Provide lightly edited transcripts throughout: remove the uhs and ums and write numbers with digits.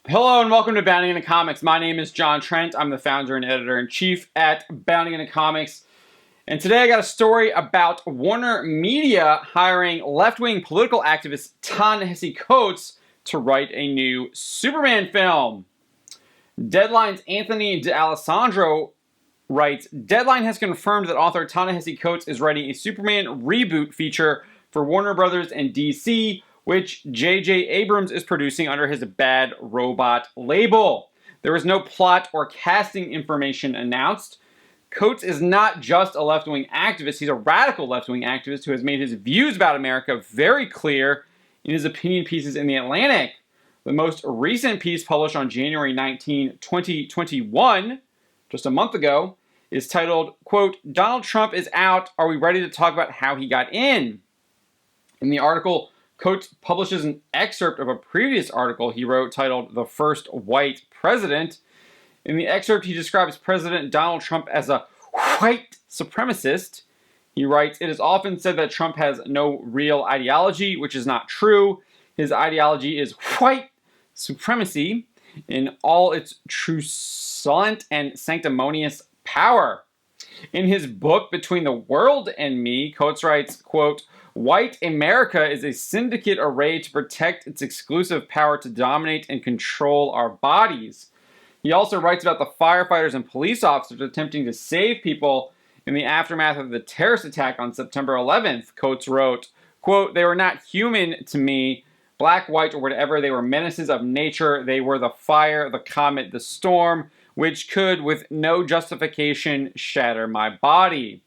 Hello and welcome to Bounding into Comics. My name is John Trent. I'm the founder and editor-in-chief at Bounding into Comics. And today I got a story about Warner Media hiring left-wing political activist Ta-Nehisi Coates to write a new Superman film. Deadline's Anthony D'Alessandro writes, Deadline has confirmed that author Ta-Nehisi Coates is writing a Superman reboot feature for Warner Brothers and DC, which J.J. Abrams is producing under his Bad Robot label. There is no plot or casting information announced. Coates is not just a left-wing activist, he's a radical left-wing activist who has made his views about America very clear in his opinion pieces in The Atlantic. The most recent piece, published on January 19, 2021, just a month ago, is titled, quote, Donald Trump is out, are we ready to talk about how he got in? In the article, Coates publishes an excerpt of a previous article he wrote titled The First White President. In the excerpt, he describes President Donald Trump as a white supremacist. He writes, it is often said that Trump has no real ideology, which is not true. His ideology is white supremacy in all its truculent and sanctimonious power. In his book, Between the World and Me, Coates writes, quote, White America is a syndicate arrayed to protect its exclusive power to dominate and control our bodies. He also writes about the firefighters and police officers attempting to save people in the aftermath of the terrorist attack on September 11th. Coates wrote, quote, they were not human to me, black, white, or whatever. They were menaces of nature. They were the fire, the comet, the storm, which could, with no justification, shatter my body.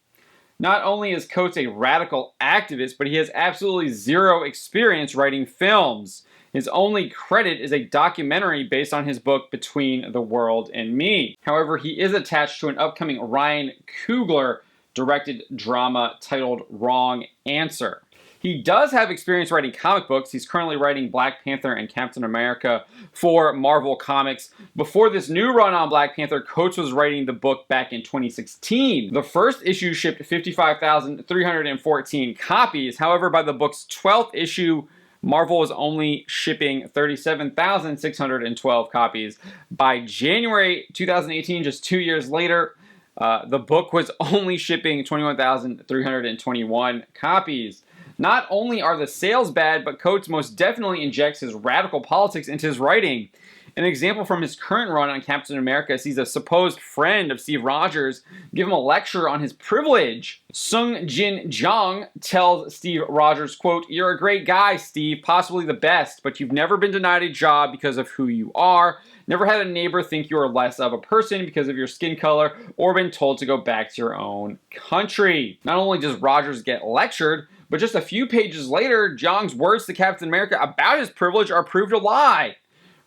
Not only is Coates a radical activist, but he has absolutely zero experience writing films. His only credit is a documentary based on his book Between the World and Me. However, he is attached to an upcoming Ryan Coogler-directed drama titled Wrong Answer. He does have experience writing comic books. He's currently writing Black Panther and Captain America for Marvel Comics. Before this new run on Black Panther, Coates was writing the book back in 2016. The first issue shipped 55,314 copies. However, by the book's 12th issue, Marvel was only shipping 37,612 copies. By January 2018, just 2 years later, the book was only shipping 21,321 copies. Not only are the sales bad, but Coates most definitely injects his radical politics into his writing. An example from his current run on Captain America sees a supposed friend of Steve Rogers give him a lecture on his privilege. Sung Jin Jong tells Steve Rogers, quote, you're a great guy, Steve, possibly the best, but you've never been denied a job because of who you are, never had a neighbor think you are less of a person because of your skin color, or been told to go back to your own country. Not only does Rogers get lectured, but just a few pages later, Jong's words to Captain America about his privilege are proved a lie.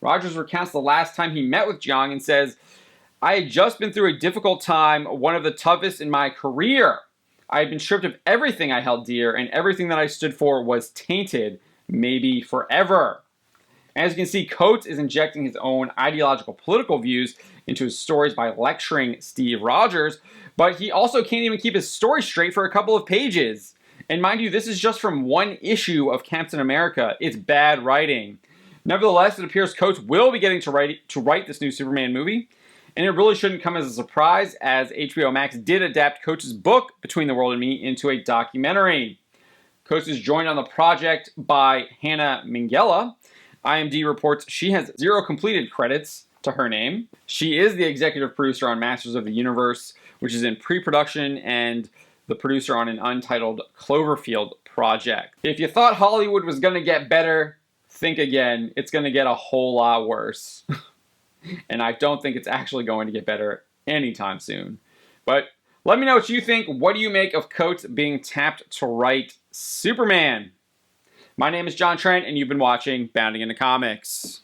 Rogers recounts the last time he met with Jong and says, I had just been through a difficult time, one of the toughest in my career. I had been stripped of everything I held dear, and everything that I stood for was tainted, maybe forever. As you can see, Coates is injecting his own ideological political views into his stories by lecturing Steve Rogers, but he also can't even keep his story straight for a couple of pages. And mind you, this is just from one issue of Captain America. It's bad writing. Nevertheless, it appears Coates will be getting to write this new Superman movie, and it really shouldn't come as a surprise, as HBO Max did adapt Coates' book, Between the World and Me, into a documentary. Coates is joined on the project by Hannah Minghella. IMDb reports she has 0 completed credits to her name. She is the executive producer on Masters of the Universe, which is in pre-production, and the producer on an untitled Cloverfield project. If you thought Hollywood was going to get better, think again. It's going to get a whole lot worse. And I don't think it's actually going to get better anytime soon. But let me know what you think. What do you make of Coates being tapped to write Superman? My name is John Trent, and you've been watching Bounding into Comics.